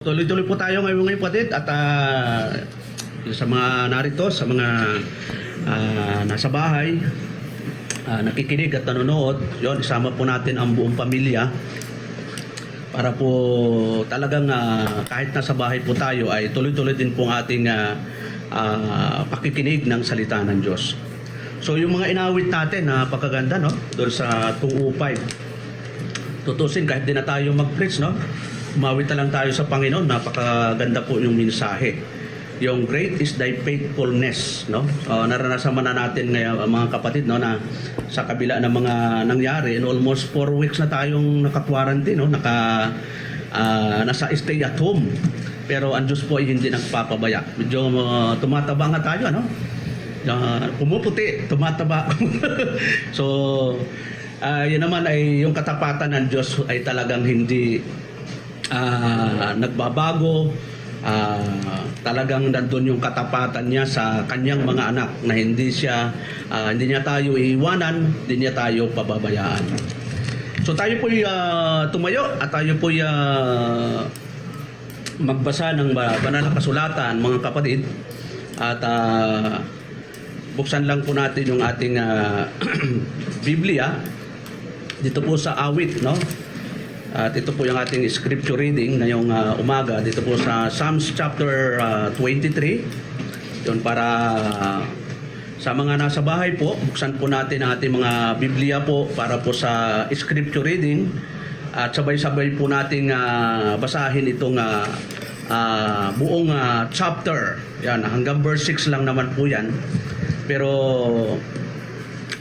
Tuloy-tuloy po tayo ngayon kapatid at sa mga narito, sa mga nasa bahay, nakikinig at nanonood, yon isama po natin ang buong pamilya para po talagang kahit nasa bahay po tayo ay tuloy-tuloy din po ang ating pakikinig ng salita ng Diyos. So yung mga inawit natin, napakaganda, no? Doon sa 205. Tutusin kahit di na tayo mag-preach, no? Umawit na lang tayo sa Panginoon, napakaganda po yung mensahe. Yung great is thy faithfulness, no? Naranasan man na natin ngayon mga kapatid, no, na sa kabila ng mga nangyari, in almost 4 weeks na tayong naka-quarantine, no? Nasa stay at home. Pero ang Diyos po ay hindi nagpapabaya. Medyo tumataba nga tayo, no? Pumuputi, tumataba. So, yun naman ay yung katapatan ng Diyos ay talagang hindi nagbabago. Talagang nandun yung katapatan niya sa kanyang mga anak na hindi niya tayo iiwanan, hindi niya tayo pababayaan. So tayo po'y tumayo at tayo po'y magbasa ng banal na kasulatan, mga kapatid, at buksan lang po natin yung ating Biblia dito po sa awit, no? At ito po yung ating scripture reading ngayong umaga dito po sa Psalms chapter 23. Yun, para sa mga nasa bahay po, buksan po natin ang ating mga Biblia po para po sa scripture reading at sabay-sabay po nating basahin itong buong chapter. Yan, hanggang verse 6 lang naman po yan. Pero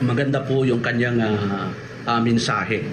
maganda po yung kanyang mensahe.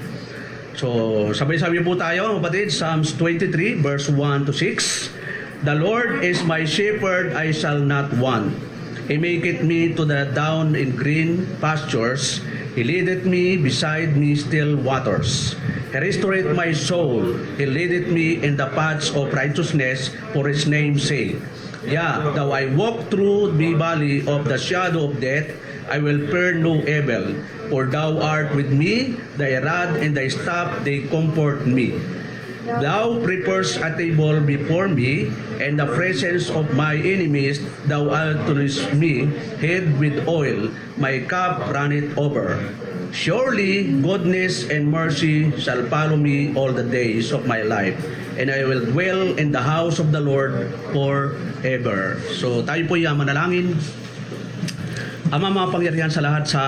So, sabay-sabay po tayo, kapatid. Psalms 23, verse 1 to 6. The Lord is my shepherd, I shall not want. He maketh me to the down in green pastures. He leadeth me beside me still waters. He restoreth my soul. He leadeth me in the paths of righteousness for his name's sake. Yeah, though I walk through the valley of the shadow of death, I will fear no evil, for thou art with me, thy rod and thy staff, they comfort me. Thou preparest a table before me, and the presence of my enemies, thou altest me, head with oil, my cup runneth over. Surely goodness and mercy shall follow me all the days of my life, and I will dwell in the house of the Lord forever. So tayo po yung manalangin. Ama, makapangyarihan sa lahat sa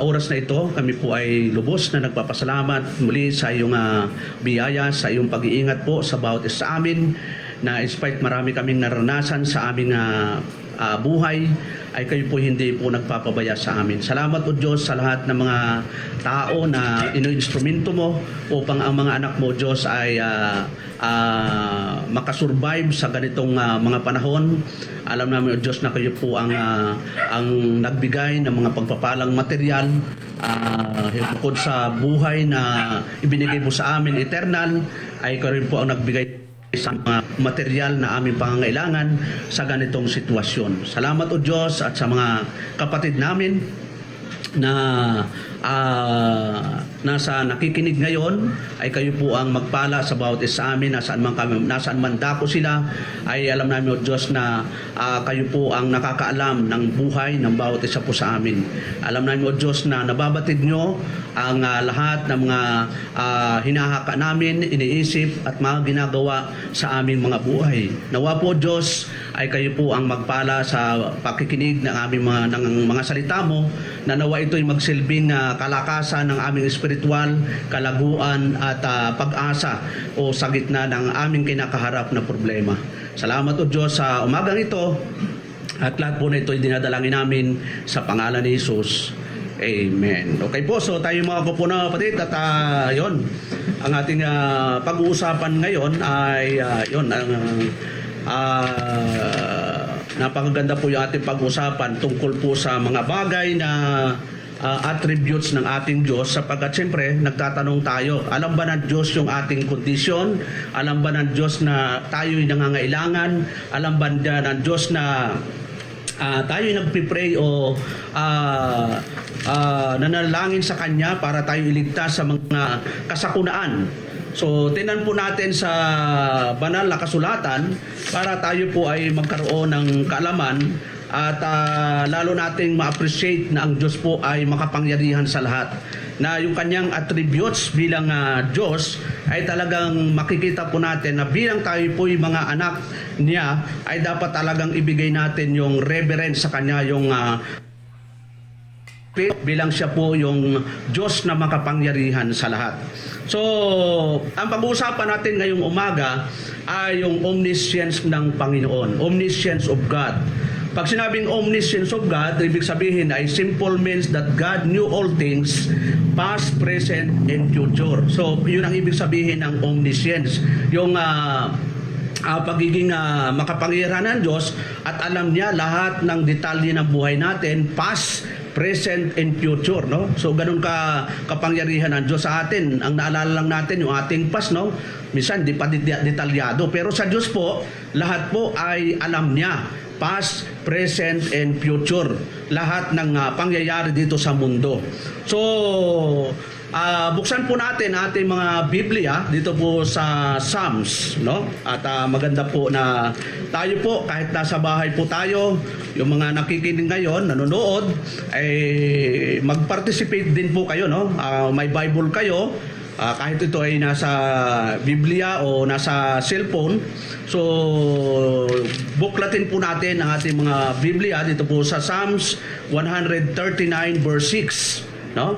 oras na ito, kami po ay lubos na nagpapasalamat muli sa iyong biyaya, sa iyong pag-iingat po sa bawat isa sa amin, na in spite marami kaming naranasan sa aming buhay, ay kayo po hindi po nagpapabaya sa amin. Salamat o Diyos sa lahat ng mga tao na ino-instrumento mo upang ang mga anak mo, Diyos, ay makasurvive sa ganitong mga panahon. Alam namin o Diyos na kayo po ang nagbigay ng mga pagpapalang material, bukod sa buhay na ibinigay mo sa amin eternal, ay kayo rin po ang nagbigay sa mga material na aming pangangailangan sa ganitong sitwasyon. Salamat o Diyos at sa mga kapatid namin na nasa nakikinig ngayon, ay kayo po ang magpala sa bawat isa sa amin, nasaan man dako sila, ay alam namin o Diyos na kayo po ang nakakaalam ng buhay ng bawat isa po sa amin. Alam namin o Diyos na nababatid nyo ang lahat ng mga hinahaka namin, iniisip at mga ginagawa sa aming mga buhay. Nawa po Diyos ay kayo po ang magpala sa pakikinig ng aming mga salita mo, na nawa ito'y magsilbing kalakasan ng aming espiritual, kalaguan at pag-asa o sa gitna ng aming kinakaharap na problema. Salamat o Diyos sa umagang ito, at lahat po na ito'y dinadalangin namin sa pangalan ni Jesus. Amen. Okay po, so tayo mga kapuna kapatid, at yun, ang ating pag-uusapan ngayon ay yun, napakaganda po yung ating pag-usapan tungkol po sa mga bagay na attributes ng ating Diyos, sapagkat siyempre nagtatanong tayo, alam ba ng Diyos yung ating kondisyon? Alam ba ng Diyos na tayo'y nangangailangan? Alam ba ng Diyos na tayo'y nagpipray o nanalangin sa Kanya para tayo iligtas sa mga kasakunaan So, tingnan po natin sa banal na kasulatan para tayo po ay magkaroon ng kaalaman at lalo nating ma-appreciate na ang Diyos po ay makapangyarihan sa lahat. Na yung kanyang attributes bilang Diyos ay talagang makikita po natin na bilang tayo po yung mga anak niya ay dapat talagang ibigay natin yung reverence sa kanya, yung bilang siya po yung Diyos na makapangyarihan sa lahat. So, ang pag-uusapan natin ngayong umaga ay yung omniscience ng Panginoon, omniscience of God. Pag sinabing omniscience of God, ibig sabihin ay simple means that God knew all things, past, present, and future. So, yun ang ibig sabihin ng omniscience. Yung pagiging makapangyarihan ng Diyos at alam niya lahat ng detalye ng buhay natin, past, present, and future, no? So, ganun kapangyarihan ng Diyos sa atin. Ang naalala lang natin, yung ating past, no? Minsan, di pa detalyado. Pero sa Diyos po, lahat po ay alam niya. Past, present, and future. Lahat ng pangyayari dito sa mundo. So, buksan po natin ating mga Biblia dito po sa Psalms, no? At maganda po na tayo po, kahit nasa bahay po tayo, yung mga nakikinig ngayon, nanonood, ay mag-participate din po kayo, no? May Bible kayo, kahit ito ay nasa Biblia o nasa cellphone. So, buklatin po natin ang ating mga Biblia dito po sa Psalms 139 verse 6, no?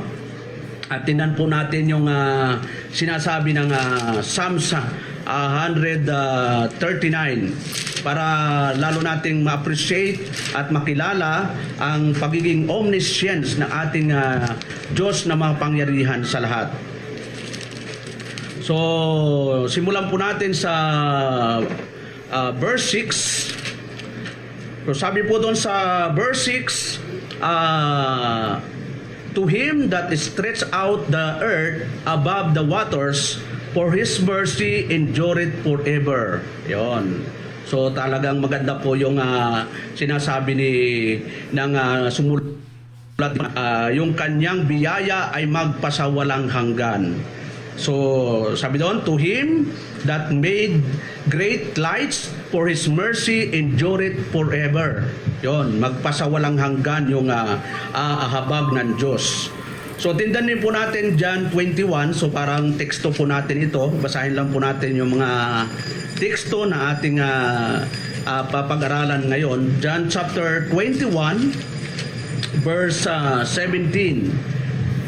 At tingnan po natin yung sinasabi ng Psalms 139 para lalo nating ma-appreciate at makilala ang pagiging omniscience ng ating Diyos na makapangyarihan sa lahat. So, simulan po natin sa verse 6. So, sabi po doon sa verse 6, to him that stretched out the earth above the waters, for his mercy endureth forever. Yon. So talagang maganda po yung sinasabi ng sumulat, yung kanyang biyaya ay magpasawalang hanggan. So sabi doon, to him that made great lights, for his mercy endureth forever. Yon, magpasawalang hanggan yung habag ng Diyos. So tindanin po natin John 21, so parang teksto po natin ito. Basahin lang po natin yung mga teksto na ating papag-aralan ngayon. John chapter 21 verse 17.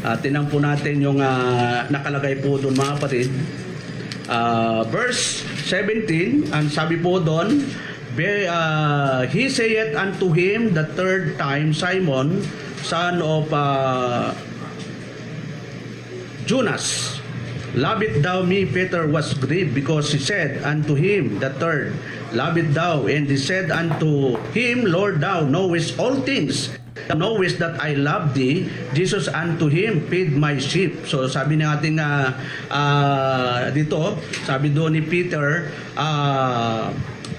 Tingnan po natin yung nakalagay po doon, mga kapatid. Verse 17, ang sabi po doon, he saith unto him the third time, Simon, son of Jonas, lovest thou me? Peter was grieved because he said unto him the third, lovest thou? And he said unto him, Lord, thou knowest all things. Thou knowest that I love thee. Jesus unto him, feed my sheep. So sabi ng ating dito, sabi doon ni Peter,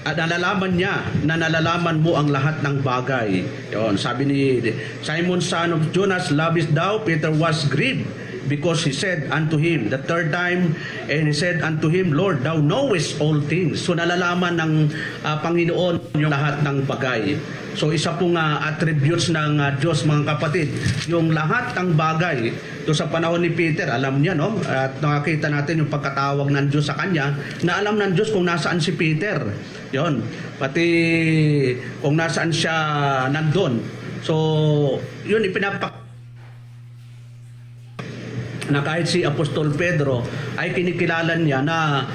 at nalalaman niya na nalalaman mo ang lahat ng bagay. Yon, sabi ni Simon, son of Jonas, lovest thou? Peter was grieved because he said unto him the third time, and he said unto him, Lord, thou knowest all things. So nalalaman ng Panginoon yung lahat ng bagay. So isa pong attributes ng Diyos, mga kapatid, yung lahat ng bagay. So sa panahon ni Peter, alam niya, no? At nakakita natin yung pagkatawag ng Diyos sa kanya, na alam ng Diyos kung nasaan si Peter. Yon, pati kung nasaan siya nandun. So yun, na kahit si Apostol Pedro ay kinikilala niya na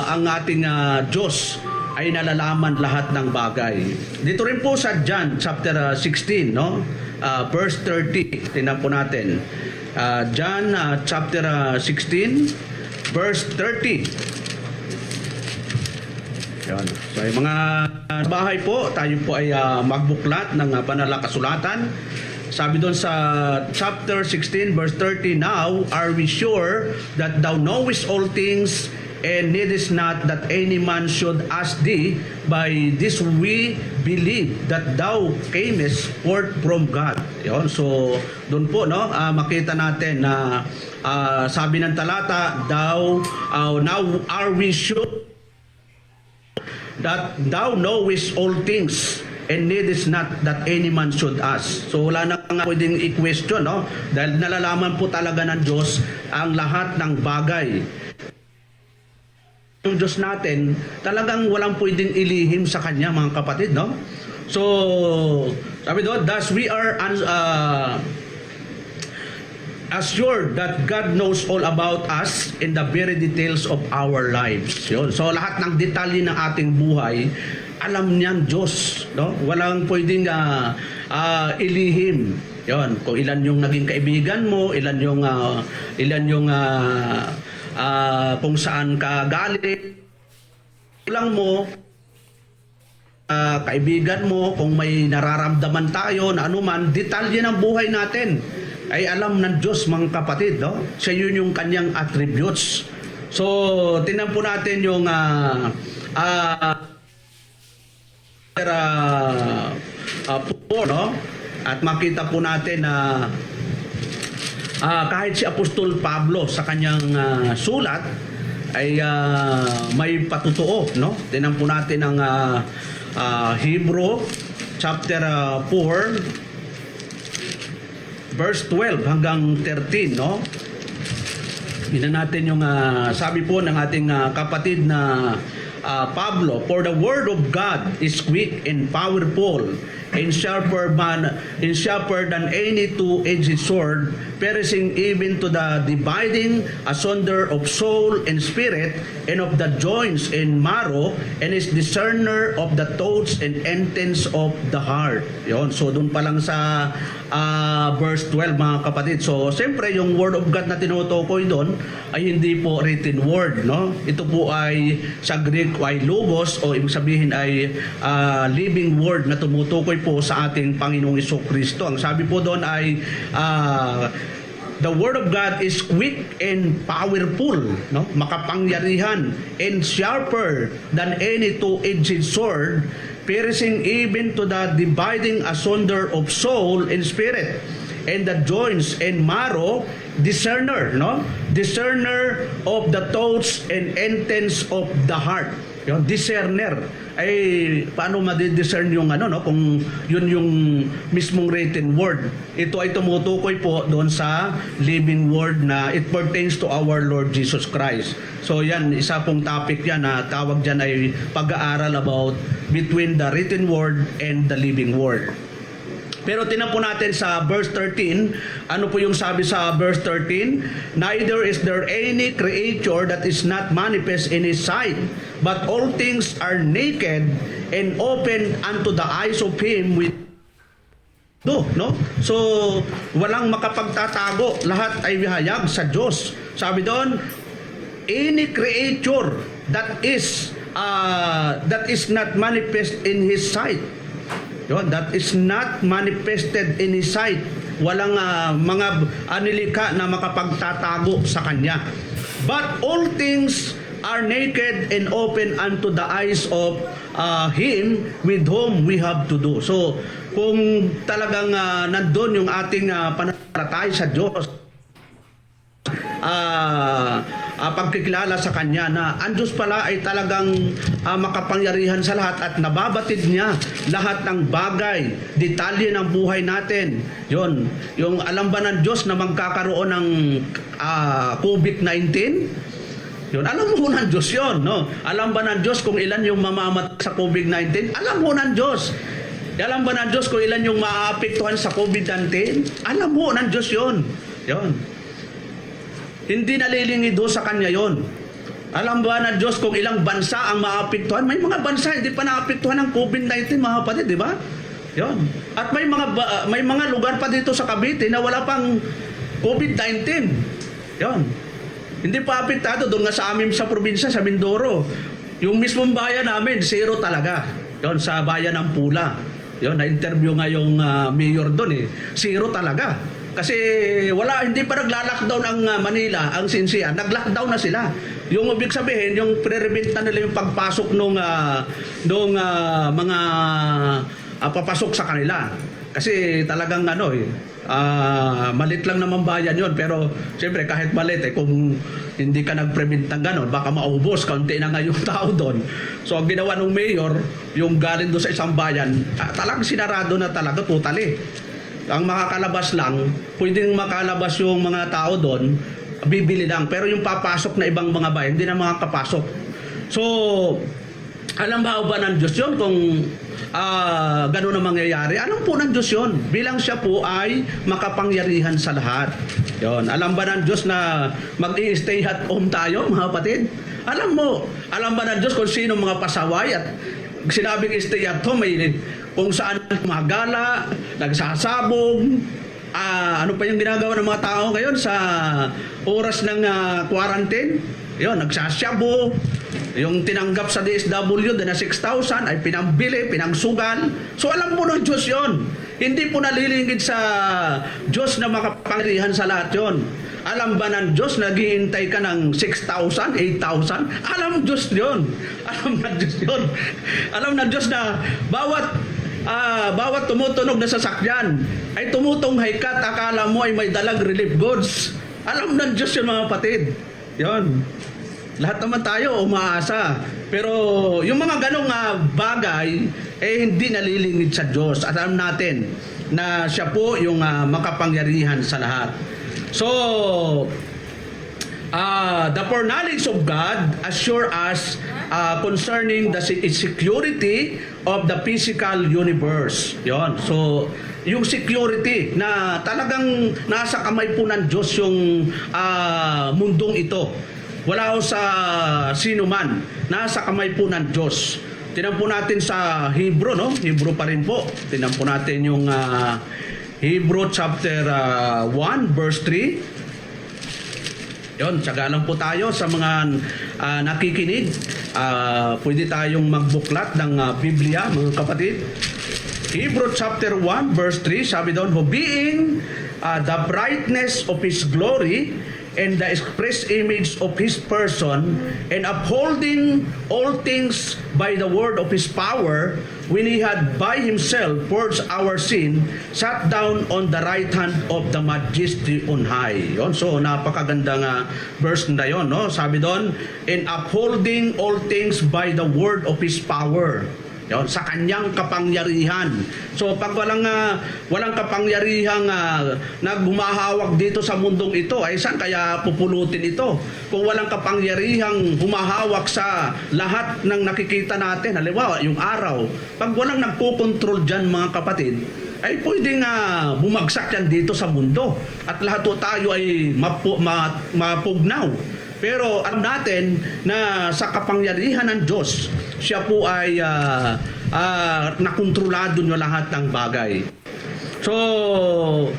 ang ating Diyos ay nalalaman lahat ng bagay. Dito rin po sa John chapter 16, no? Verse 30. Tingnan po natin. John chapter 16 verse 30. Yan. So yung mga bahay po, tayo po ay magbuklat ng banal na kasulatan. Sabi doon sa chapter 16 verse 30, now are we sure that thou knowest all things, and it is not that any man should ask thee. By this we believe that thou camest forth from God. Yun. So, doon po, no, makita natin na sabi ng talata, now are we sure that thou knowest all things, and needest not that any man should ask. So wala na nga pwedeng i-question, no? Dahil nalalaman po talaga ng Diyos ang lahat ng bagay. Yung Diyos natin, talagang walang pwedeng ilihim sa Kanya, mga kapatid, no? So, sabi doon, thus we are assured that God knows all about us in the very details of our lives. Yun. So lahat ng detalye ng ating buhay, alam niyan Diyos, no? Walang pwedeng ilihim. Yun. Kung ilan yung naging kaibigan mo, ilan yung kung saan ka galing, lang mo, kaibigan mo, kung may nararamdaman tayo na anuman, detalye ng buhay natin ay alam ng Diyos, mga kapatid, no? Siya yun yung kanyang attributes. So, tingnan po natin yung 4, no? At makita po natin na kahit si Apostol Pablo sa kanyang sulat ay may patutuo, no? Tingnan po natin ang Hebrew chapter 4 verse 12 hanggang 13, no? Tingnan natin yung sabi po ng ating kapatid na Pablo, for the word of God is quick and powerful and sharper than any two-edged sword, piercing even to the dividing asunder of soul and spirit, and of the joints and marrow, and is discerner of the thoughts and intents of the heart. Yon. So doon pa lang sa verse 12, mga kapatid. So siyempre yung word of God na tinutukoy doon ay hindi po written word, no? Ito po ay sa Greek ay logos, o ibig sabihin ay living word na tumutukoy po sa ating Panginoong Jesucristo. Ang sabi po doon ay the word of God is quick and powerful, no? Makapangyarihan, and sharper than any two-edged sword, piercing even to the dividing asunder of soul and spirit, and the joints and marrow, discerner, no? Discerner of the thoughts and intents of the heart. Yung discerner ay paano ma-discern yung no, kung yun yung mismong written word. Ito ay tumutukoy po doon sa living word na it pertains to our Lord Jesus Christ. So yan, isa pong topic yan na tawag dyan ay pag-aaral about between the written word and the living word. Pero tingnan po natin sa verse 13, ano po yung sabi sa verse 13? Neither is there any creature that is not manifest in His sight, but all things are naked and open unto the eyes of Him with no? So, walang makapagtatago, lahat ay hayag sa Diyos. Sabi doon, any creature that is not manifest in His sight, that is not manifested in His sight. Walang mga anilika na makapagtatago sa Kanya. But all things are naked and open unto the eyes of Him with whom we have to do. So, kung talagang nandun yung ating pananampalataya sa Diyos, pagkikilala sa Kanya na ang Diyos pala ay talagang makapangyarihan sa lahat at nababatid niya lahat ng bagay, detalye ng buhay natin. Yun, yung alam ba ng Diyos na magkakaroon ng COVID-19? Yun, alam mo ng Diyos yun, no? Alam ba ng Diyos kung ilan yung mamamatay sa COVID-19? Alam mo ng Diyos. Alam ba ng Diyos kung ilan yung maaapektuhan sa COVID-19? Alam mo ng Diyos yun. Yun. Hindi nalilingid do sa Kanya yon. Alam ba ng Diyos kung ilang bansa ang maapektuhan? May mga bansa hindi pa naapektuhan ng COVID-19, mga kapatid, di ba? Yon. At may mga lugar pa dito sa Cavite na wala pang COVID-19. Yon. Hindi pa apektado doon nga sa amin sa probinsya, sa Mindoro. Yung mismong bayan namin, zero talaga. Yon, sa bayan ng Pula. Yon, na-interview nga yung mayor doon eh. Zero talaga. Kasi hindi pa nagla-lockdown ang Manila, ang Sinsian. Nag-lockdown na sila. Yung ibig sabihin, yung pre-rebenta nila yung pagpasok nung mga papasok sa kanila. Kasi talagang malit lang naman bayan yon, pero siyempre kahit malit kung hindi ka nagprebenta ng ganon, baka maubos, kaunti na nga yung tao doon. So ang ginawa ng mayor, yung galing doon sa isang bayan, talagang sinarado na talaga totally. Ang makakalabas lang, pwedeng makalabas yung mga tao doon, bibili lang, pero yung papasok na ibang mga bayan, hindi na makakapasok. So alam ba ng Diyos yun kung gano'n ang mangyayari? Alam po ng Diyos yun. Bilang siya po ay makapangyarihan sa lahat. Yun. Alam ba ng Diyos na mag-i-stay at home tayo, mga kapatid? Alam ba ng Diyos kung sino mga pasaway at sinabing stay at home, kung saan magala, nagsasabog, ano pa yung ginagawa ng mga tao ngayon sa oras ng quarantine? Yun, nagsasyabo. Yung tinanggap sa DSW na 6,000 ay pinambili, pinangsugal. So alam po ng Diyos yun. Hindi po nalilingid sa Diyos na makapangyarihan sa lahat yun. Alam ba ng Diyos na naghihintay ka ng 6,000, 8,000? Alam Diyos yun. Alam ng Diyos yun. Alam ng Diyos na bawat tumutunog na sasakyan ay tumutunghay ka at akala mo ay may dalang relief goods. Alam ng Diyos yun, mga kapatid. Yun. Lahat naman tayo umaasa. Pero yung mga ganong bagay, hindi nalilingid sa Diyos. At alam natin na siya po yung makapangyarihan sa lahat. So, the foreknowledge of God assure us concerning the security of the physical universe. Yon. So, yung security na talagang nasa kamay po ng Diyos yung mundong ito. Wala ko sa sino man. Nasa kamay po ng Diyos. Tingnan po natin sa Hebrew, no? Hebrew pa rin po. Tingnan po natin yung Hebrew chapter 1 verse 3. Yon, tsaga lang po tayo sa mga nakikinig. Pwede tayong magbuklat ng Biblia, mga kapatid. Hebrew chapter 1 verse 3, sabi doon, who being the brightness of His glory and the express image of His person, and upholding all things by the word of His power, when He had by Himself purged our sin, sat down on the right hand of the Majesty on high. Yon. So napakagandang verse na yon, no? Sabi doon, in upholding all things by the word of His power. Yon, sa kanyang kapangyarihan. So pag walang kapangyarihang nagumahawak dito sa mundong ito, ay saan kaya pupulutin ito? Kung walang kapangyarihang humahawak sa lahat ng nakikita natin, halimbawa yung araw, pag walang nagpokontrol dyan, mga kapatid, ay pwedeng bumagsak yan dito sa mundo. At lahat po tayo ay mapugnaw. Pero alam natin na sa kapangyarihan ng Diyos, siya po ay nakontrolado nyo lahat ng bagay. So,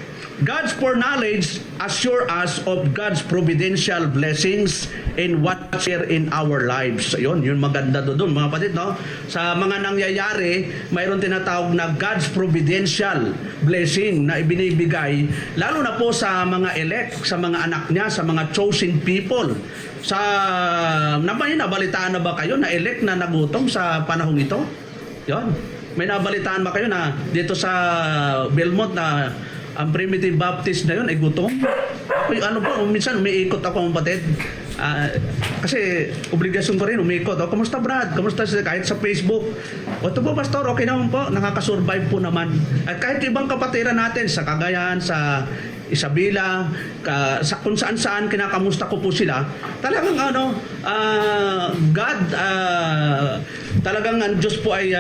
God's foreknowledge assure us of God's providential blessings in what share in our lives. Yun maganda doon, mga kapatid, no? Sa mga nangyayari, mayroon tinatawag na God's providential blessing na ibinibigay, lalo na po sa mga elect, sa mga anak niya, sa mga chosen people. May nabalitaan na ba kayo na elect na nagutom sa panahong ito? Yun. May nabalitaan ba kayo na dito sa Belmont na ang Primitive Baptist na yun ay gutom? Minsan umiikot ako, mga kapatid. Kasi obligasyon ko rin umikot. Kamusta Brad? Kamusta kahit sa Facebook? Ito po pastor, okay naman po. Nakakasurvive po naman. At kahit ibang kapatiran natin sa Cagayan, sa Isabela, sa kung saan-saan kinakamusta ko po sila. Talagang God, talagang ang Diyos po ay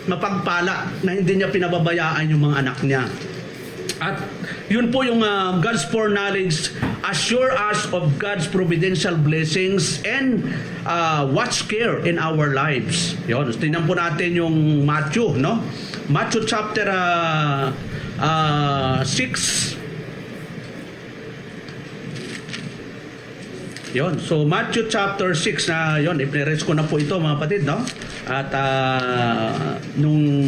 mapagpala na hindi niya pinababayaan yung mga anak niya. At yun po yung God's foreknowledge assure us of God's providential blessings and what's care in our lives. Yun, tingnan po natin yung Matthew, no? Matthew chapter 6. Yun, so Matthew chapter 6 na yun, i-read ko na po ito, mga kapatid, no? At nung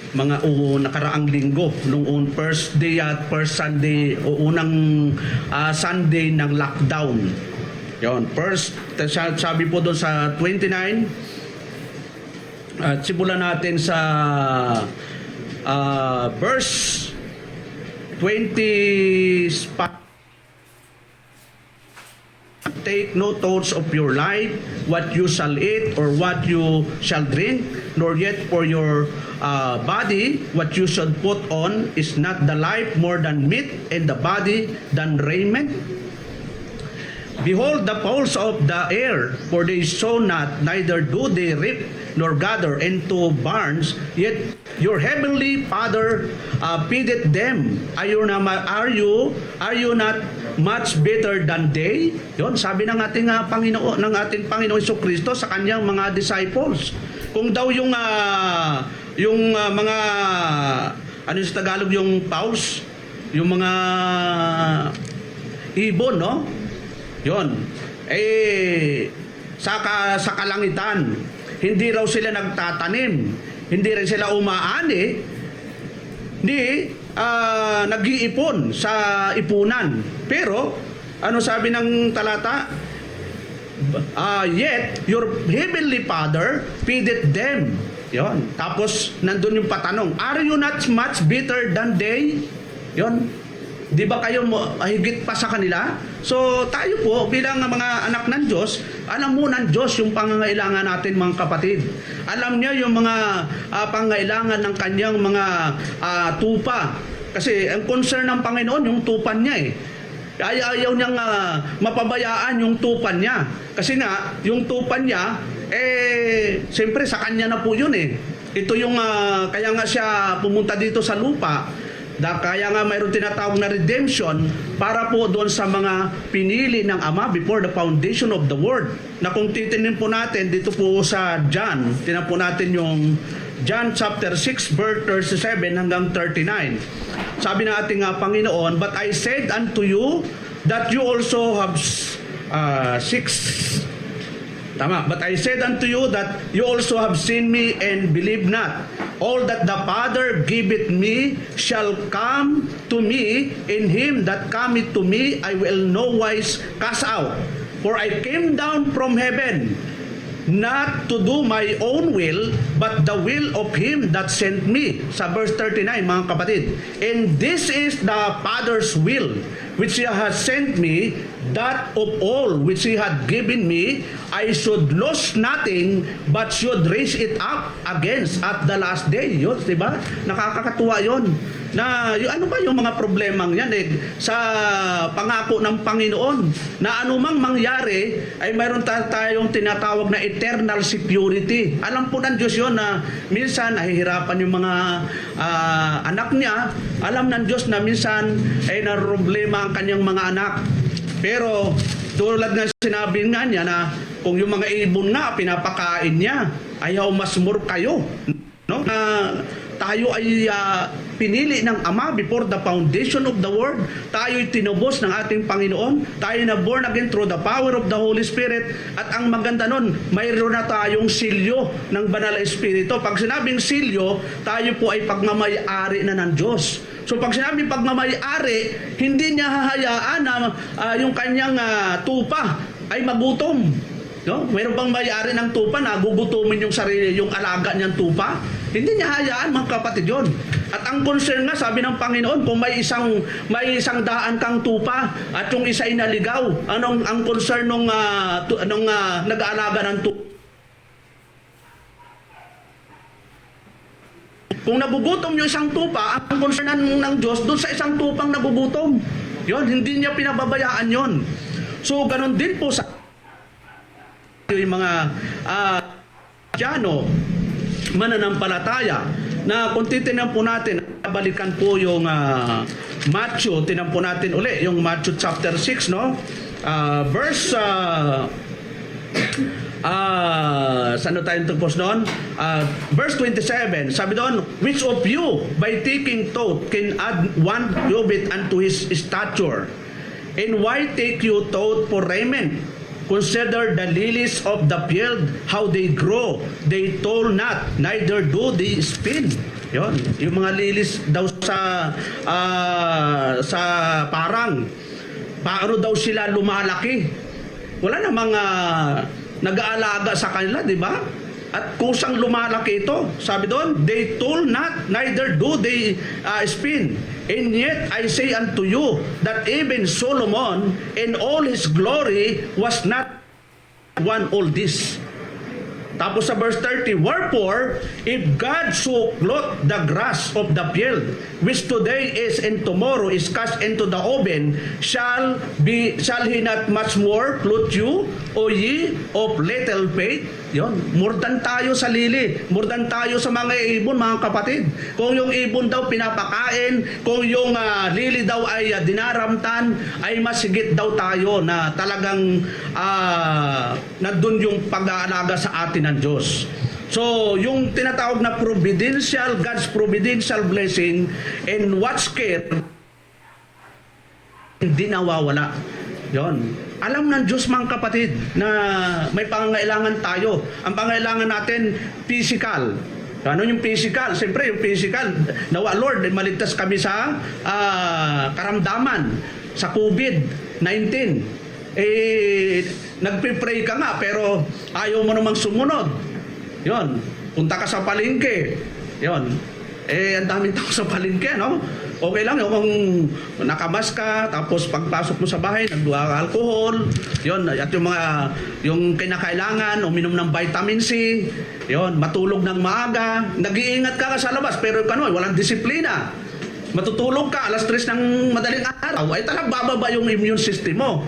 mga nakaraang linggo, nung first day at first Sunday o unang Sunday ng lockdown. Yon, first, sabi po doon sa 29, at simulan natin sa verse 25. Take no thoughts of your life, what you shall eat or what you shall drink, nor yet for your body, what you should put on. Is not the life more than meat, and the body than raiment? Behold the fowls of the air, for they sow not, neither do they reap, nor gather into barns, yet your heavenly Father feedeth them. Are you not much better than they? Yon, sabi ng ating Panginoon, ng ating Panginoon Jesucristo sa kanyang mga disciples. Kung daw yung mga ano sa Tagalog yung fowls, yung mga ibon, no? Yon. Sa kalangitan, hindi raw sila nagtatanim, hindi rin sila umaani, nag-iipon sa ipunan. Pero, ano sabi ng talata? Yet, your heavenly Father feedeth them. Yon. Tapos, nandun yung patanong, are you not much better than they? Yon. Di ba kayo higit pa sa kanila? So tayo po bilang mga anak ng Diyos, alam mo ng Diyos yung pangangailangan natin mga kapatid. Alam niya yung mga pangangailangan ng kanyang mga tupa. Kasi ang concern ng Panginoon yung tupan niya eh. Ayaw niyang mapabayaan yung tupan niya. Kasi nga, yung tupan niya, siyempre sa kanya na po yun eh. Ito yung, kaya nga siya pumunta dito sa lupa. Kaya nga mayroon tinatawag na redemption para po doon sa mga pinili ng Ama before the foundation of the world. Na kung titinin po natin dito po sa John, tinan po natin yung John chapter 6 verse 37 hanggang 39. Sabi ng ating Panginoon, but I said unto you that you also have But I said unto you that you also have seen me and believe not. All that the Father giveth me shall come to me, in him that cometh to me I will no wise cast out. For I came down from heaven, not to do my own will, but the will of him that sent me. Sa verse 39, mga kapatid. And this is the Father's will, which he has sent me, that of all which he had given me, I should lose nothing, but should raise it up against at the last day. Yun, di ba? Nakakatuwa yun. Na, ano ba yung mga problemang yan sa pangako ng Panginoon? Na anumang mangyari, ay mayroon tayong tinatawag na eternal security. Alam po ng Diyos yun na minsan nahihirapan yung mga anak niya. Alam ng Diyos na minsan ay naroblema ang kanyang mga anak. Pero tulad nga sinabi nga niya na kung yung mga ibon nga pinapakain niya, ayaw masmur kayo, no? Na tayo ay pinili ng Ama before the foundation of the world. Tayo ay tinubos ng ating Panginoon. Tayo na born again through the power of the Holy Spirit. At ang maganda nun, mayroon na tayong silyo ng Banal na Espiritu. Pag sinabing silyo, tayo po ay pagmamay-ari na ng Diyos. So pag sinabing pagmamay-ari, hindi niya hahayaan na yung kanyang tupa ay magutom. No? Mayroon bang may-ari ng tupa na gugutumin yung sarili, yung alaga niyang tupa? Hindi niya hayaan, mga kapatid, yun. At ang concern nga, sabi ng Panginoon, kung may isang daan kang tupa at yung isa ay naligaw, ang concern nung nag-aalaga ng tupa? Kung nagugutom yung isang tupa, ang concern ng Diyos doon sa isang tupang nagugutom. Yun, hindi niya pinababayaan yon. So, ganun din po sa yung mga mananampalataya na kung titinan po natin, balikan po yung Matthew, tinan po natin uli yung Matthew chapter 6, no? Verse saan tayo tugpos doon? Verse 27, sabi doon, which of you by taking thought can add one cubit unto his stature? And why take you thought for raiment? Consider the lilies of the field, how they grow. They toil not, neither do they spin. Yon, yung mga lilies daw sa parang, paano daw sila lumalaki? Wala namang nag-aalaga sa kanila, di ba? At kusang lumalaki ito. Sabi doon, they toil not, neither do they spin. And yet I say unto you that even Solomon in all his glory was not one all this. Tapos sa verse 30, wherefore, if God so clothe the grass of the field, which today is and tomorrow is cast into the oven, shall he not much more clothe you, O ye of little faith? Yon, more than tayo sa lili, more than tayo sa mga ibon, mga kapatid. Kung yung ibon daw pinapakain, kung yung lili daw ay dinaramtan, ay masigit daw tayo na talagang nandun yung pag-aalaga sa atin ng Diyos. So, yung tinatawag na providential, God's providential blessing and what's care, hindi nawawala. Yon. Alam ng Diyos, mga kapatid, na may pangangailangan tayo. Ang pangangailangan natin, physical. Ano yung physical? Siyempre, yung physical, nawa Lord, maligtas kami sa karamdaman, sa COVID-19. Nagpipray ka nga, pero ayaw mo namang sumunod. Yon. Punta ka sa palengke. Yon. Ang daming tao sa palengke, no? Okay lang yung kung nakamas ka, tapos pagpasok mo sa bahay, nagduha ka alcohol, yun, at yung kinakailangan, uminom ng vitamin C, yun, matulog ng maaga, nag-iingat ka sa labas, pero walang disiplina. Matutulog ka, alas 3 ng madaling araw, ay talagang bababa yung immune system mo.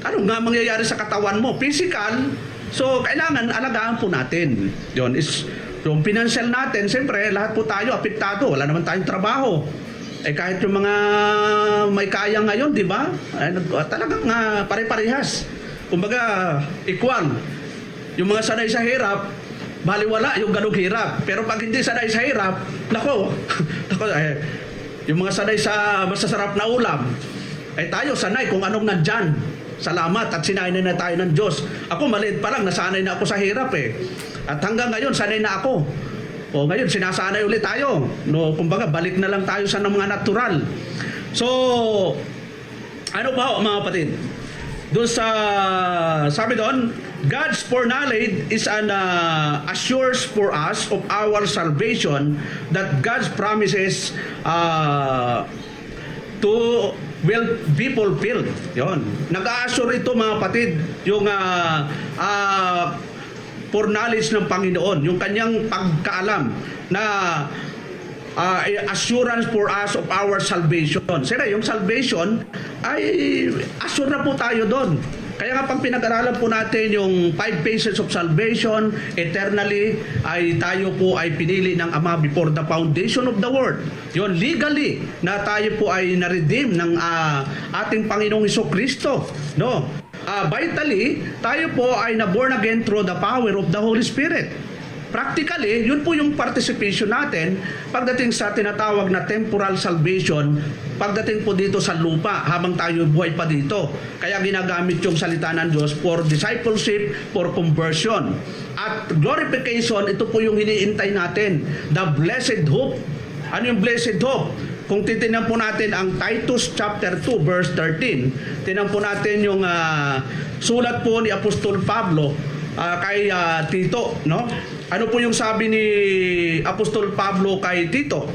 Ano nga mangyayari sa katawan mo? Physical, so kailangan alagaan po natin. Yun, yung financial natin, siyempre, lahat po tayo apektado. Wala naman tayong trabaho. Kahit yung mga may kaya ngayon, di ba? Talagang pare-parehas. Kumbaga, equal. Yung mga sanay sa hirap, baliwala yung ganong hirap. Pero pag hindi sanay sa hirap, nako, yung mga sanay sa masasarap na ulam, tayo sanay kung anong nandyan. Salamat at sinanay na tayo ng Diyos. Ako maliit pa lang, nasanay na ako sa hirap At hanggang ngayon, sanay na ako. Ngayon, sinasanay ulit tayo. No, kumbaga, balik na lang tayo sa mga natural. So, ano ba, mga kapatid? Doon sabi doon, God's foreknowledge is an assures for us of our salvation that God's promises to will be fulfilled. Yon. Nag-a-assure ito, mga kapatid, yung foreknowledge ng Panginoon, yung kanyang pagkaalam na assurance for us of our salvation. Siyempre, yung salvation ay assure na po tayo doon. Kaya nga pag pinag-aralan po natin yung 5 phases of salvation, eternally, ay tayo po ay pinili ng Ama before the foundation of the world. Yun, legally, na tayo po ay na-redeem ng ating Panginoong Hesukristo. No? Vitally, tayo po ay na-born again through the power of the Holy Spirit. Practically, yun po yung participation natin pagdating sa tinatawag na temporal salvation, pagdating po dito sa lupa habang tayo buhay pa dito. Kaya ginagamit yung salita ng Diyos for discipleship, for conversion. At glorification, ito po yung hiniintay natin, the blessed hope. Ano yung blessed hope? Kung titingnan po natin ang Titus chapter 2 verse 13, tingnan po natin yung sulat po ni Apostol Pablo kay Tito, no? Ano po yung sabi ni Apostol Pablo kay Tito?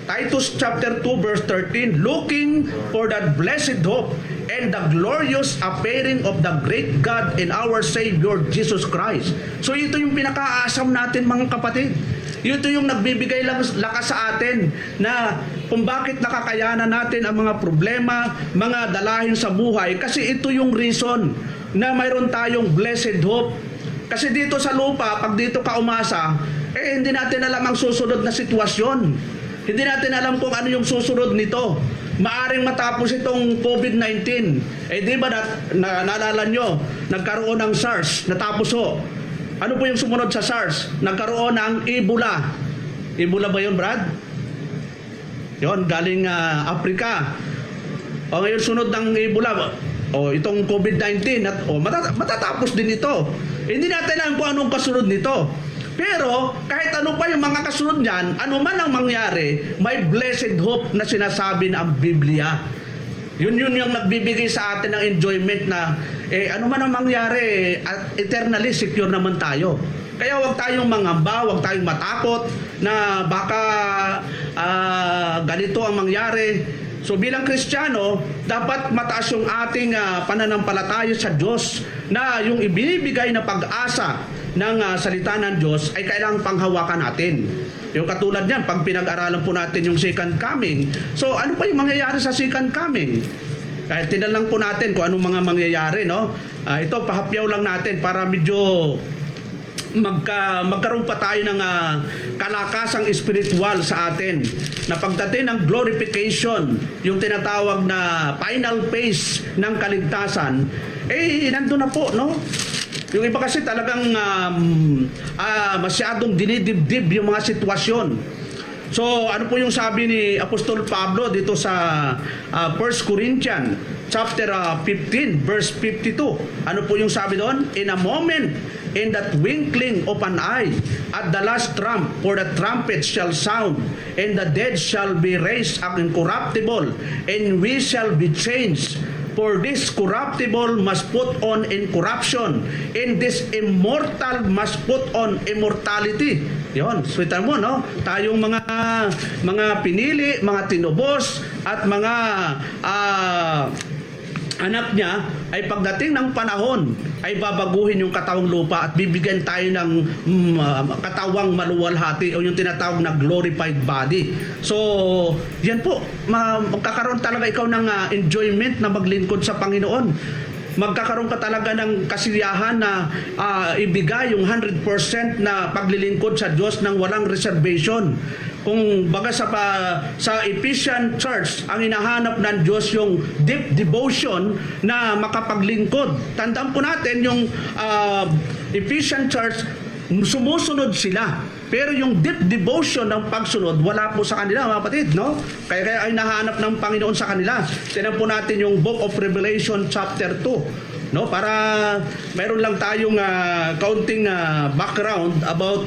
Titus chapter 2 verse 13, looking for that blessed hope and the glorious appearing of the great God and our Savior Jesus Christ. So ito yung pinakaasam natin, mga kapatid. Ito yung nagbibigay lakas sa atin na kung bakit nakakayanan natin ang mga problema, mga dalahin sa buhay, kasi ito yung reason na mayroon tayong blessed hope. Kasi dito sa lupa, pag dito ka umasa, hindi natin alam ang susunod na sitwasyon. Hindi natin alam kung ano yung susunod nito. Maaring matapos itong COVID-19. Di ba naalala nyo, nagkaroon ng SARS, natapos ho. Ano po yung sumunod sa SARS? Nagkaroon ng Ebola. Ebola ba yun, Brad? Yun, galing Africa. Ngayon sunod ng Ebola, itong COVID-19, matatapos din ito. Hindi natin alam kung anong kasunod nito. Pero kahit ano pa yung mga kasunod niyan, ano man ang mangyari, may blessed hope na sinasabi ng Biblia. Yun yung nagbibigay sa atin ng enjoyment na ano man ang mangyari, at eternally secure naman tayo. Kaya huwag tayong mangamba, huwag tayong matakot na baka ganito ang mangyari. So bilang Kristiyano, dapat mataas yung ating pananampalataya sa Diyos na yung ibinibigay na pag-asa ng salita ng Diyos ay kailangang panghawakan natin. Yung katulad niyan, pag pinag-aralan po natin yung second coming, so ano pa yung mangyayari sa second coming? Kahit tinalang po natin kung anong mga mangyayari, no? Ito, pahapyaw lang natin para medyo magkaroon pa tayo ng kalakasang espiritual sa atin na pagdating ng glorification, yung tinatawag na final phase ng kaligtasan, nandun na po, no? Yung iba kasi talagang masyadong dinidibdib yung mga sitwasyon. So, ano po yung sabi ni Apostol Pablo dito sa 1 Corinthians chapter 15 verse 52? Ano po yung sabi doon? In a moment, in that twinkling of an eye, at the last trump, for the trumpet shall sound, and the dead shall be raised up incorruptible, and we shall be changed. For this corruptible must put on incorruption, and this immortal must put on immortality. Yon, sweetan mo, no? Tayong mga pinili, mga tinubos, at mga anak niya, ay pagdating ng panahon ay babaguhin yung katawang lupa at bibigyan tayo ng katawang maluwalhati o yung tinatawag na glorified body. So, yan po, magkakaroon talaga ikaw ng enjoyment na maglingkod sa Panginoon. Magkakaroon ka talaga ng kasiyahan na ibigay yung 100% na paglilingkod sa Diyos ng walang reservation. Kung baga sa Ephesian Church, ang hinahanap ng Diyos yung deep devotion na makapaglingkod. Tandaan po natin yung Ephesian Church, sumusunod sila. Pero yung deep devotion ng pagsunod, wala po sa kanila, mga kapatid, no? Kaya ay nahanap ng Panginoon sa kanila. Tingnan po natin yung Book of Revelation chapter 2. No, para mayroon lang tayong kaunting background about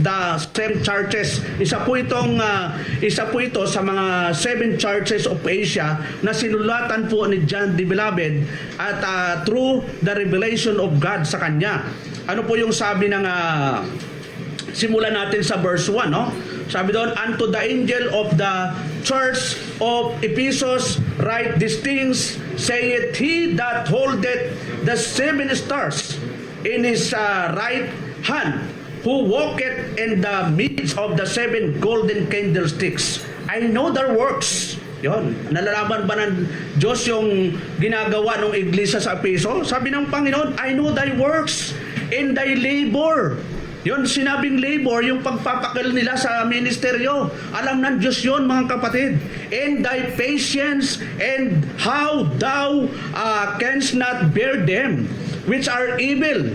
the seven churches. Isa po ito sa mga seven churches of Asia na sinulatan po ni John the Beloved at through the revelation of God sa kanya. Ano po yung sabi ng simulan natin sa verse 1, no? Sabi doon, unto the angel of the church of Ephesus write these things, saith he that holdeth the seven stars in his right hand, who walketh in the midst of the seven golden candlesticks. I know their works. Yon, nalalaman ba ng Diyos yung ginagawa ng iglesia sa Efeso? Sabi ng Panginoon, I know thy works and thy labor. Yon, sinabing labor, yung pagpapakil nila sa ministeryo. Alam ng Diyos yon, mga kapatid. And thy patience, and how thou canst not bear them which are evil.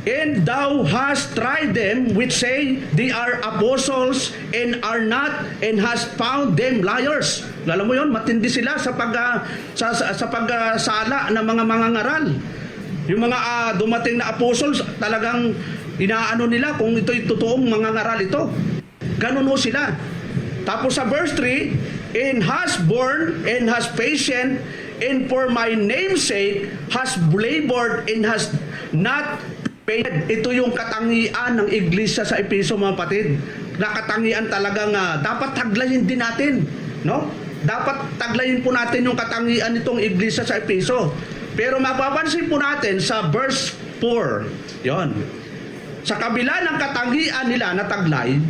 And thou hast tried them which say they are apostles and are not, and hast found them liars. Alam mo yon, matindi sila sa pagsala ng mga mangangaral. Yung mga dumating na apostles, talagang inaano nila kung ito'y totoong mangangaral ito. Ganun ho sila. Tapos sa verse 3, and has borne and has patient, and for my name's sake has labored and has not paid. Ito yung katangian ng iglesia sa Efeso, mga kapatid. Na katangian talagang dapat taglayin din natin, no? Dapat taglayin po natin yung katangian nitong iglesia sa Efeso. Pero mapapansin po natin sa verse 4, yon. Sa kabila ng katangian nila na taglay,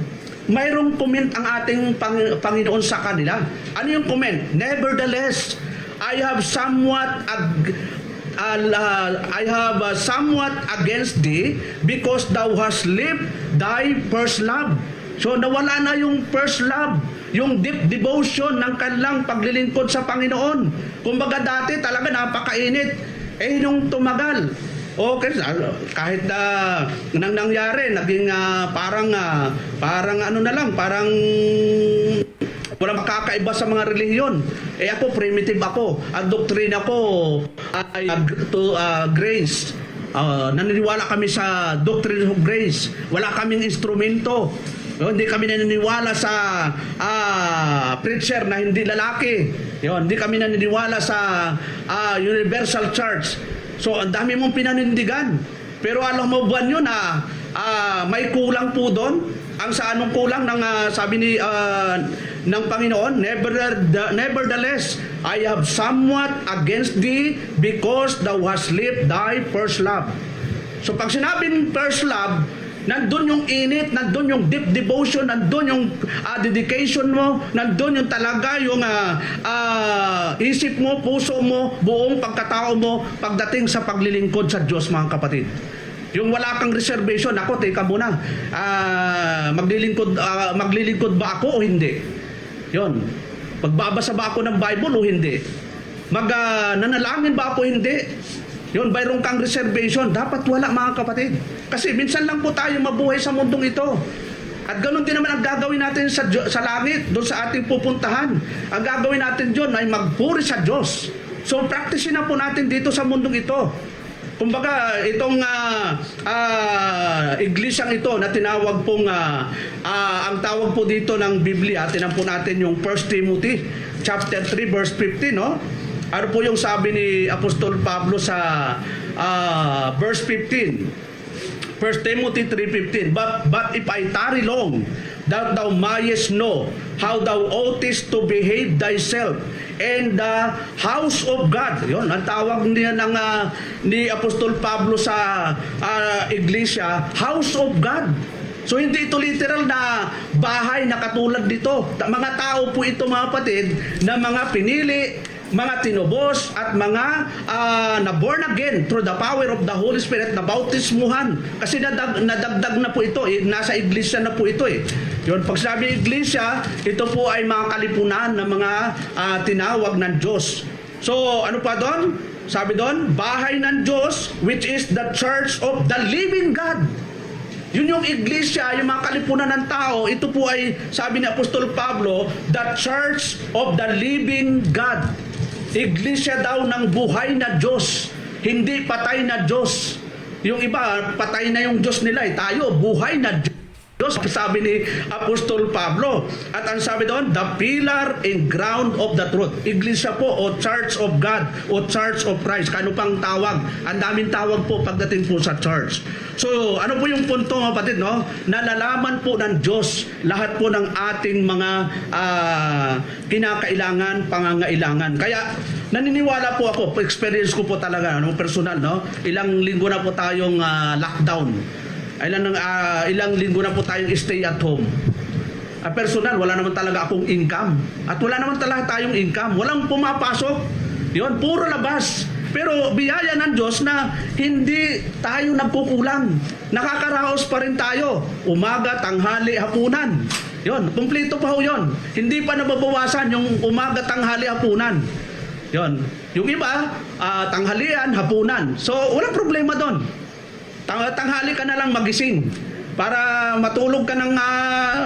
mayroong comment ang ating Panginoon sa kanila. Ano yung comment? Nevertheless, I have somewhat against thee, because thou hast left thy first love. So nawala na yung first love, yung deep devotion ng kanilang paglilingkod sa Panginoon. Kumbaga dati talaga napakainit. Nung tumagal, okay, kahit nang nangyari, naging parang ano na lang, parang walang makakaiba sa mga relihiyon. Ako, primitive ako. Ang doktrina ko ay grace. Naniniwala kami sa doctrine of grace. Wala kaming instrumento. Hindi kami naniniwala sa preacher na hindi lalaki. Hindi kami naniniwala sa Universal Church. So, ang dami mong pinanindigan. Pero alam mo ba yun na may kulang po doon? Ang sa anong kulang ng sabi ni ng Panginoon, nevertheless, I have somewhat against thee because thou hast left thy first love. So pag sinabing first love, nandun yung init, nandun yung deep devotion, nandun yung dedication mo, nandun yung talaga yung isip mo, puso mo, buong pagkatao mo pagdating sa paglilingkod sa Diyos, mga kapatid. Yung wala kang reservation, ako, teka muna, maglilingkod ba ako o hindi? Yun. Magbabasa ba ako ng Bible o hindi? Nanalangin ba ako o hindi? Yun, mayroon kang reservation. Dapat wala, mga kapatid. Kasi minsan lang po tayo mabuhay sa mundong ito. At ganoon din naman ang gagawin natin sa langit, doon sa ating pupuntahan. Ang gagawin natin doon ay magpuri sa Diyos. So, practicein na po natin dito sa mundong ito. Kumbaga, itong iglesyang ito na tinawag pong, ang tawag po dito ng Biblia, tinan po natin yung 1 Timothy chapter 3 verse 15, no? Ano po yung sabi ni Apostol Pablo sa verse 15? 1 Timothy 3:15, but if I tarry long, that thou mayest know how thou oughtest to behave thyself in the house of God. Yon, ang tawag niya ni Apostol Pablo sa iglesia, house of God. So hindi ito literal na bahay na katulad dito. Mga tao po ito, mga kapatid, na mga pinili, mga tinubos at mga na born again through the power of the Holy Spirit, na bautismuhan. Kasi nadagdag na po ito, nasa iglesia na po ito eh. Yun, pag sabi iglesia, ito po ay mga kalipunan ng mga tinawag ng Diyos. So, ano pa doon? Sabi doon, bahay ng Diyos, which is the church of the living God. Yun yung iglesia, yung mga kalipunan ng tao, ito po ay, sabi ni Apostol Pablo, the church of the living God. Iglesia daw ng buhay na Diyos, hindi patay na Diyos. Yung iba, patay na yung Diyos nila. Tayo, buhay na Diyos. Sabi ni Apostol Pablo. At ang sabi doon, the pillar and ground of the truth. Iglesia po, o Church of God, o Church of Christ. Kano pang tawag? Ang daming tawag po pagdating po sa church. So, ano po yung punto, mga kapatid, no? Nalalaman po ng Diyos lahat po ng ating mga kinakailangan, pangangailangan. Kaya, naniniwala po ako, experience ko po talaga, personal, no? Ilang linggo na po tayong lockdown. Ilang linggo na po tayong stay at home. Personal, wala naman talaga akong income. At wala naman talaga tayong income. Walang pumapasok. Yun, puro labas. Pero biyaya ng Diyos na hindi tayo nagkukulang. Nakakaraos pa rin tayo. Umaga, tanghali, hapunan. Yun, kumplito pa ho yun. Hindi pa nababawasan yung umaga, tanghali, hapunan. Yun. Yung iba, tanghalian, hapunan. So, walang problema doon. Tanghali ka na lang magising para matulog ka ng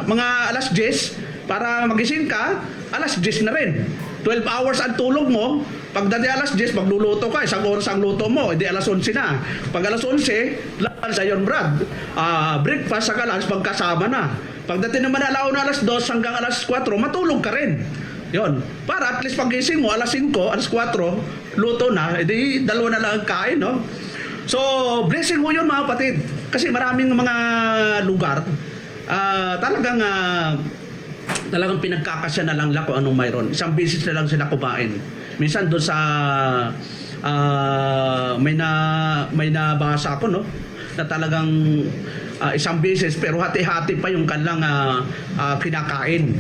mga alas 10, para magising ka alas 10 na rin. 12 hours ang tulog mo. Pagdating alas 10, magluluto ka, isang oras ang luto mo, edi alas 11 na. Pag alas 11, lunch ayon, Brad. Breakfast sa lunch, magkasama na. Pagdating naman alas 2 hanggang alas 4, matulog ka rin. Yon. Para at least pagising mo alas 5, alas 4, luto na, edi dalawa na lang ang kain, no? So, blessing mo yun, mga kapatid. Kasi maraming mga lugar, talagang pinagkakasya na lang kung anong mayroon. Isang beses na lang sila kumain. Minsan doon sa, may nabasa ako, no? Na talagang isang beses, pero hati-hati pa yung kanilang kinakain.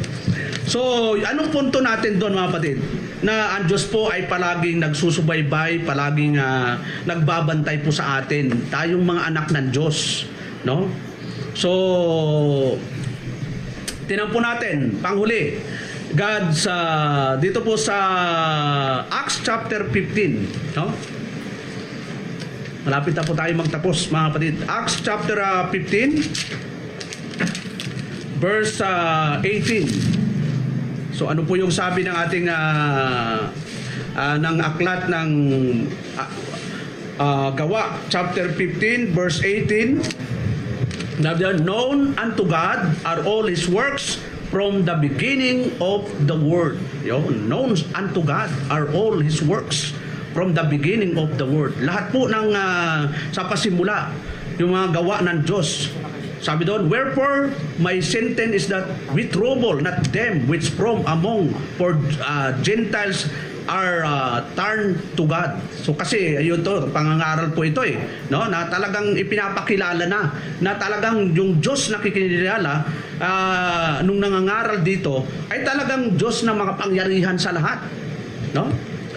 So, anong punto natin doon, mga kapatid? Na ang Diyos po ay palaging nagsusubaybay, palaging nagbabantay po sa atin. Tayong mga anak ng Diyos, no? So, tinan po natin, panghuli, God dito po sa Acts chapter 15, no? Malapit na po tayo magtapos, mga kapatid. Acts chapter 15, verse 18. So ano po yung sabi ng ating ng aklat ng Gawa chapter 15 verse 18. Known unto God are all His works from the beginning of the world. Yun, known unto God are all His works from the beginning of the world. Lahat po ng sa pasimula, yung mga gawa ng Diyos. Sabi doon, wherefore my sentence is that we trouble not them which from among for Gentiles are turned to God. So kasi ayun to, pangangaral po ito no, na talagang ipinapakilala na talagang yung Diyos na kikinilala nung nangangaral dito ay talagang Diyos na makapangyarihan sa lahat, no?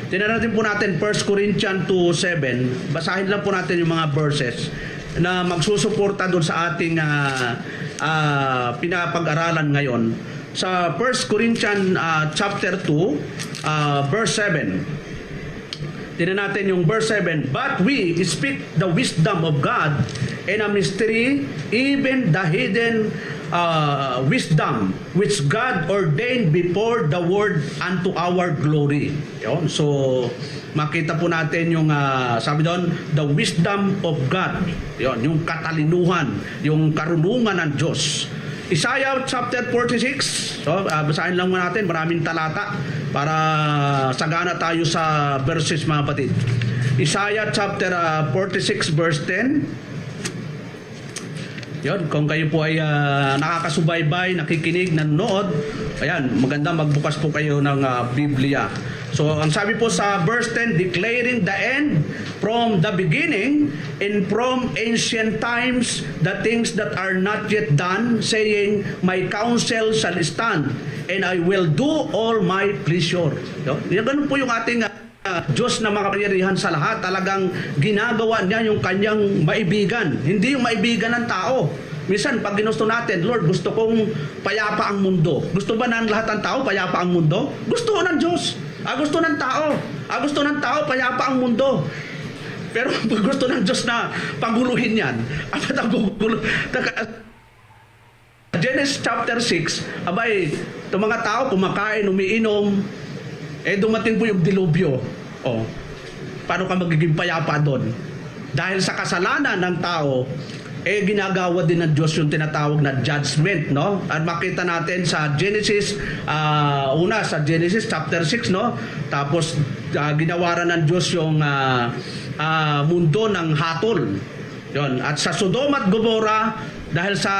Tingnan natin po natin 1 Corinthians 2:7. Basahin lang po natin yung mga verses na magsusuporta doon sa ating pinapag-aralan ngayon. Sa 1 Corinthians chapter 2 verse 7. Tingnan natin yung verse 7. But we speak the wisdom of God in a mystery, even the hidden wisdom which God ordained before the world unto our glory. Yun. So makita po natin yung sabi doon, the wisdom of God. Yun, yung katalinuhan, yung karunungan ng Diyos. Isaiah chapter 46. So, basahin lang muna natin. Maraming talata para sagana tayo sa verses, mga kapatid. Isaiah chapter 46 verse 10. Yun, kung kayo po ay nakakasubaybay, nakikinig, nanonood, ayan, maganda magbukas po kayo ng Biblia. So, ang sabi po sa verse 10, declaring the end from the beginning and from ancient times the things that are not yet done, saying, my counsel shall stand, and I will do all my pleasure. Yan, ganun po yung ating Diyos na makapangyarihan sa lahat. Talagang ginagawa niya yung kanyang maibigan, hindi yung maibigan ng tao. Minsan, pag ginusto natin, Lord, gusto kong payapa ang mundo. Gusto ba ng lahat ng tao payapa ang mundo? Gusto ng Diyos. Gusto ng tao. Gusto ng tao payapa ang mundo. Pero pag gusto ng Diyos na paguluhin yan, Genesis chapter 6, abay, itong mga tao kumakain, umiinom, dumating po yung dilubyo. Paano ka magiging payapa doon? Dahil sa kasalanan ng tao, ginagawa din ng Diyos yung tinatawag na judgment, no? At makita natin sa Genesis, sa Genesis chapter 6, no? Tapos ginawaran ng Diyos yung mundo ng hatol. Yon. At sa Sodom at Gomorrah, dahil sa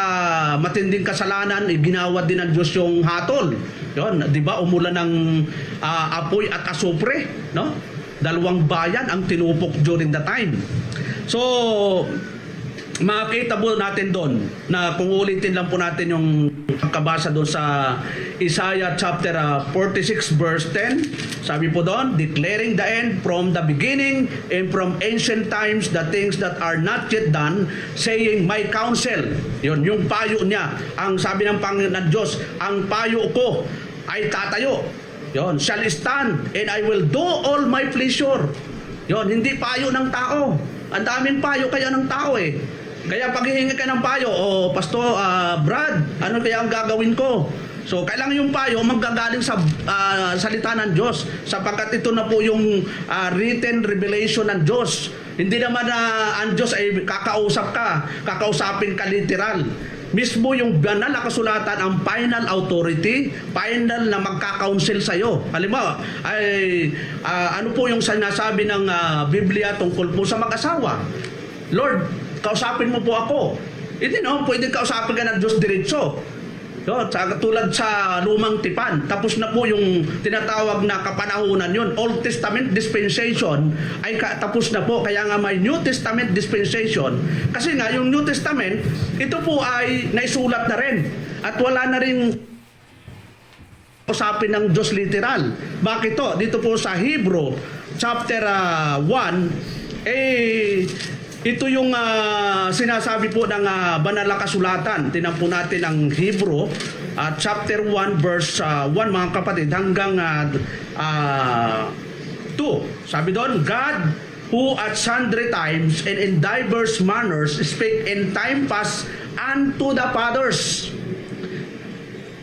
matinding kasalanan, ginawa din ng Diyos yung hatol. Yon, 'di ba? Umulan ng apoy at asupre, no? Dalawang bayan ang tinupok during the time. So, makita po natin doon na kung ulitin lang po natin yung pagkabasa doon sa Isaiah chapter 46 verse 10, sabi po doon, declaring the end from the beginning and from ancient times the things that are not yet done, saying my counsel. Yun, yung payo niya, ang sabi ng Panginoon Diyos, ang payo ko ay tatayo. Yun, shall stand and I will do all my pleasure. Yun, hindi payo ng tao. Ang daming payo kaya ng tao Kaya pag hihingi ka ng payo, Pastor Brad, ano kaya ang gagawin ko? So, kailangan yung payo manggagaling sa salita ng Diyos, sapagkat ito na po yung written revelation ng Diyos. Hindi naman ang Diyos ay kakausapin ka literal. Mismo yung banal na kasulatan ang final authority, final na magkakounsel sa'yo. Halimbawa, ano po yung sinasabi ng Biblia tungkol po sa mag-asawa? Lord, kausapin mo po ako. Hindi pwede kausapin ka ng Diyos diretso. Tulad sa lumang tipan, tapos na po yung tinatawag na kapanahunan yun. Old Testament dispensation ay tapos na po. Kaya nga may New Testament dispensation. Kasi nga yung New Testament, ito po ay naisulat na rin. At wala na rin usapin ng Diyos literal. Bakit to? Dito po sa Hebrew chapter 1, ito yung sinasabi po ng banal na kasulatan. Tingnan po natin ang Hebrew chapter 1 verse 1, mga kapatid, hanggang 2. Sabi doon, God who at sundry times and in diverse manners spake in time past unto the fathers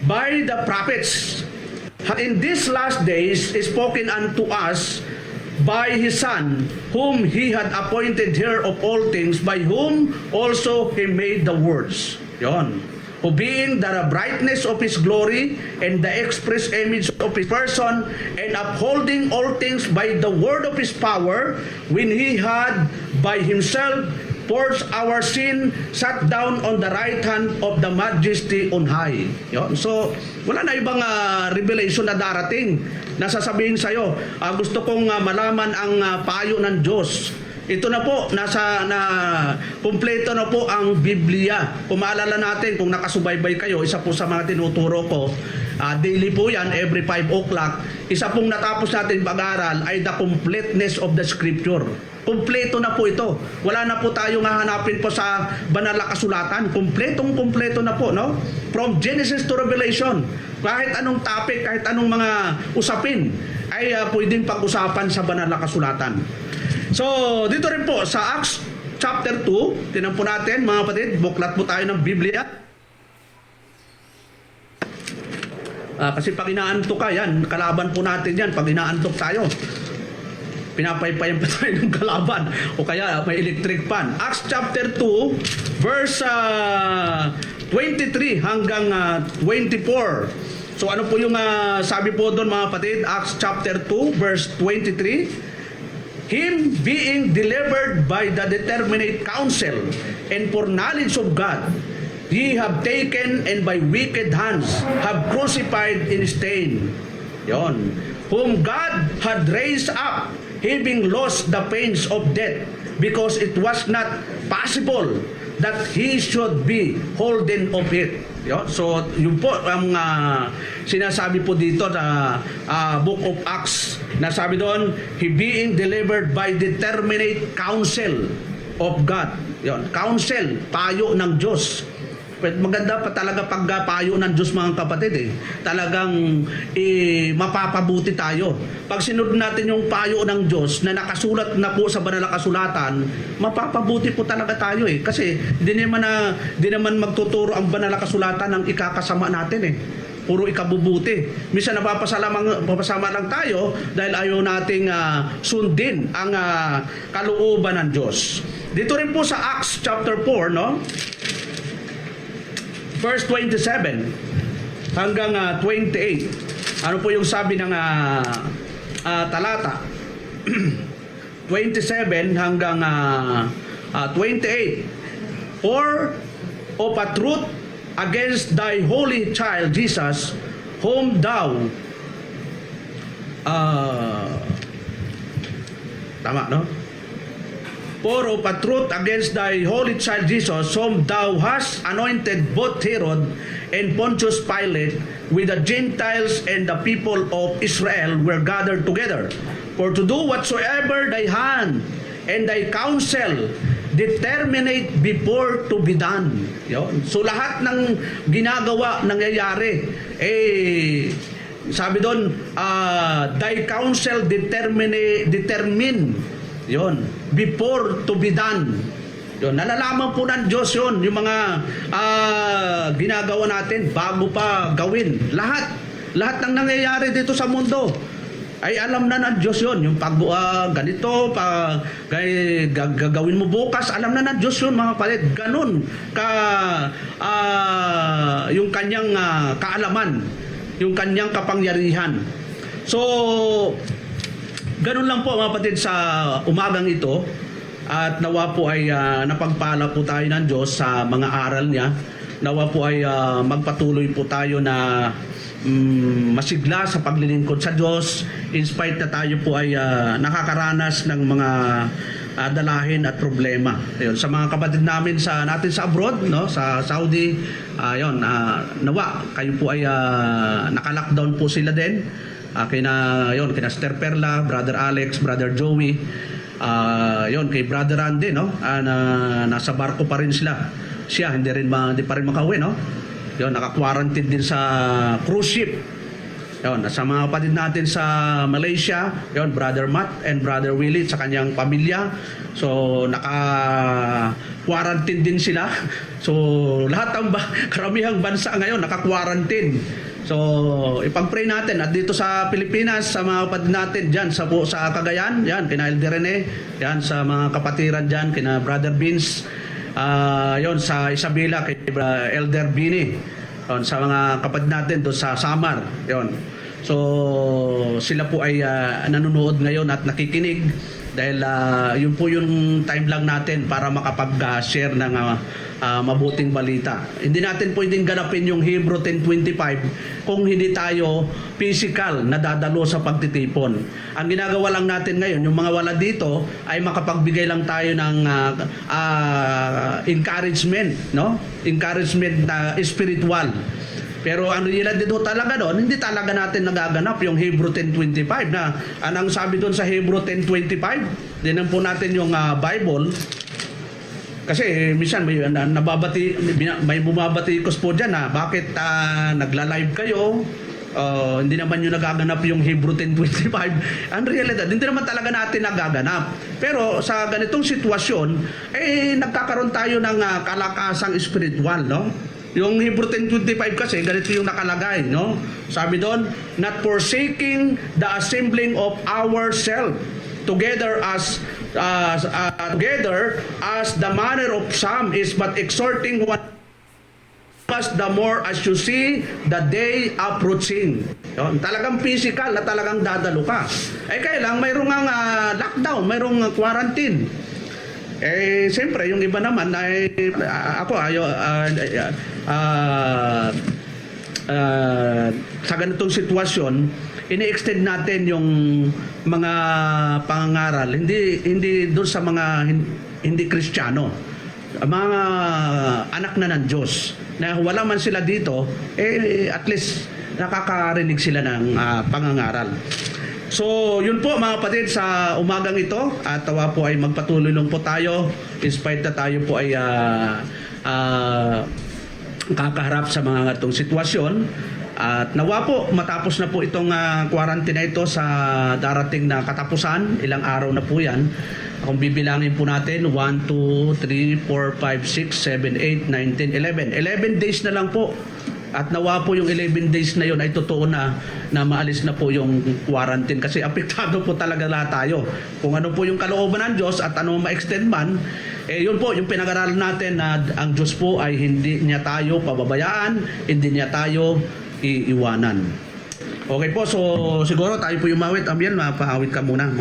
by the prophets, hath in these last days spoken unto us by His Son, whom he had appointed heir of all things, by whom also he made the worlds. Yon. Who being the brightness of his glory and the express image of his person, and upholding all things by the word of his power, when he had by himself purged our sin, sat down on the right hand of the majesty on high. Yon. So, wala na ibang revelation na darating na sasabihin sa'yo, gusto kong malaman ang payo ng Diyos. Ito na po, kumpleto na po ang Biblia. Kung maalala natin, kung nakasubaybay kayo, isa po sa mga tinuturo ko, daily po yan, every 5 o'clock, isa pong natapos natin pag-aral ay the completeness of the Scripture. Kumpleto na po ito. Wala na po tayong hahanapin po sa banal na kasulatan. Kumpletong-kumpleto na po, no? From Genesis to Revelation, kahit anong topic, kahit anong mga usapin, ay pwedeng pag-usapan sa banal na kasulatan. So, dito rin po sa Acts chapter 2, tinan po natin mga kapatid, buklat po tayo ng Biblia. Kasi pag inaantok ka, yan, kalaban po natin yan. Pag inaantok tayo, pinapaypayan pa tayo ng kalaban. O kaya may electric fan. Acts chapter 2, verse 23 hanggang 24. So ano po yung sabi po doon mga kapatid? Acts chapter 2, verse 23. Him being delivered by the determinate counsel and foreknowledge of God, ye have taken and by wicked hands have crucified in stain. Yon. Whom God had raised up, having lost the pains of death, because it was not possible that he should be holden of it. Yon. So, yun po ang sinasabi po dito sa Book of Acts. Nasabi doon, he being delivered by determinate counsel of God. Yon. Counsel, payo ng Diyos. Maganda pa talaga pag payo ng Diyos mga kapatid eh. Talagang mapapabuti tayo. Pag sinunod natin yung payo ng Diyos na nakasulat na po sa banal na kasulatan, mapapabuti po talaga tayo eh. Kasi di naman magtuturo ang banal na kasulatan ng ikakasama natin eh. Puro ikabubuti. Minsan napapasama lang tayo dahil ayaw nating sundin ang kalooban ng Diyos. Dito rin po sa Acts chapter 4, no? Verse 27 hanggang 28. Ano po yung sabi ng talata? 27 hanggang 28. Or of a truth against thy holy child Jesus, whom thou tama, no? For of a truth against thy holy child Jesus, whom thou hast anointed, both Herod and Pontius Pilate, with the Gentiles and the people of Israel were gathered together, for to do whatsoever thy hand and thy counsel determinate before to be done. Yun. So lahat ng ginagawa, nangyayari, sabi doon, thy counsel determine yon, before to be done. Yon, nalalaman po ng Diyos yon, yung mga ginagawa natin bago pa gawin. Lahat ng nangyayari dito sa mundo ay alam na ng Diyos yon. Yung ganito, gagawin mo bukas, alam na ng Diyos yon mga kapatid. Ganun yung kanyang kaalaman, yung kanyang kapangyarihan. So, ganun lang po mga kapatid sa umagang ito, at nawa po ay napagpala po tayo ng Diyos sa mga aral niya. Nawa po ay magpatuloy po tayo na masigla sa paglilingkod sa Diyos, in spite na tayo po ay nakakaranas ng mga dalahin at problema. Ayun, sa mga kapatid natin sa abroad, no, sa Saudi, nawa kayo po ay naka-lockdown po sila din. Kina Sister Perla, Brother Alex, Brother Joey, kay Brother Randy, no? Nasa barko pa rin sila. Siya hindi pa rin makauwi, no? Naka-quarantine din sa cruise ship. Sa mga kapatid natin sa Malaysia, Brother Matt and Brother Willie sa kanyang pamilya. So naka-quarantine din sila. So lahat ng karamihang bansa ngayon naka-quarantine. So, ipag-pray natin at dito sa Pilipinas, sa mga kapatid natin dyan sa Cagayan, yan, kina Elder Rene, yan, sa mga kapatiran dyan, kina Brother Vince, yon sa Isabela, kay Elder Bini, yon, sa mga kapatid natin doon sa Samar, yon. So, sila po ay nanonood ngayon at nakikinig dahil yun po yung time lang natin para makapag-share ng mabuting balita. Hindi natin pwedeng ganapin yung Hebrew 10:25 kung hindi tayo physical na dadalo sa pagtitipon. Ang ginagawa lang natin ngayon, yung mga wala dito, ay makapagbigay lang tayo ng encouragement, no? Encouragement na spiritual. Pero ang realidad dito talaga doon, hindi talaga natin nagaganap yung Hebrew 10:25 na anong sabi doon sa Hebrew 10:25? Dinan po natin yung Bible. Kasi minsan may bumabatikos po diyan na bakit nagla-live kayo? Hindi naman yung nagaganap yung Hebrew 10:25. Ang realidad, hindi naman talaga natin nagaganap. Pero sa ganitong sitwasyon, nagkakaroon tayo ng kalakasang spiritual, no? Yung Hebrew 10:25 kasi, ganito yung nakalagay, no? Sabi doon, not forsaking the assembling of ourselves together as the manner of some is, but exhorting one us the more as you see the day approaching. Yun, talagang physical na talagang dadalo ka. Kaya lang, mayroong lockdown, mayroong quarantine. Siyempre, yung iba naman ay sa ganitong sitwasyon, ini-extend natin yung mga pangangaral, hindi doon sa mga hindi Kristiyano, mga anak na ng Diyos, na wala man sila dito, at least nakakarinig sila ng pangangaral. So, yun po mga kapatid sa umagang ito, at tawa po ay magpatuloy lang po tayo in spite na tayo po ay kakaharap sa mga itong sitwasyon. At nawa po matapos na po itong quarantine na ito sa darating na katapusan, ilang araw na po yan. Kung bibilangin po natin, 1, 2, 3, 4, 5, 6, 7, 8, 9, 10, 11. 11 days na lang po. At nawa po yung 11 days na yun ay totoo na maalis na po yung quarantine kasi apektado po talaga lahat tayo. Kung ano po yung kalooban ng Diyos at ano ma-extend man, yun po yung pinag-aralan natin na ang Diyos po ay hindi niya tayo pababayaan, hindi niya tayo iiwanan. Okay po, so siguro tayo po yung mawit. Amyan, mapaawit ka muna.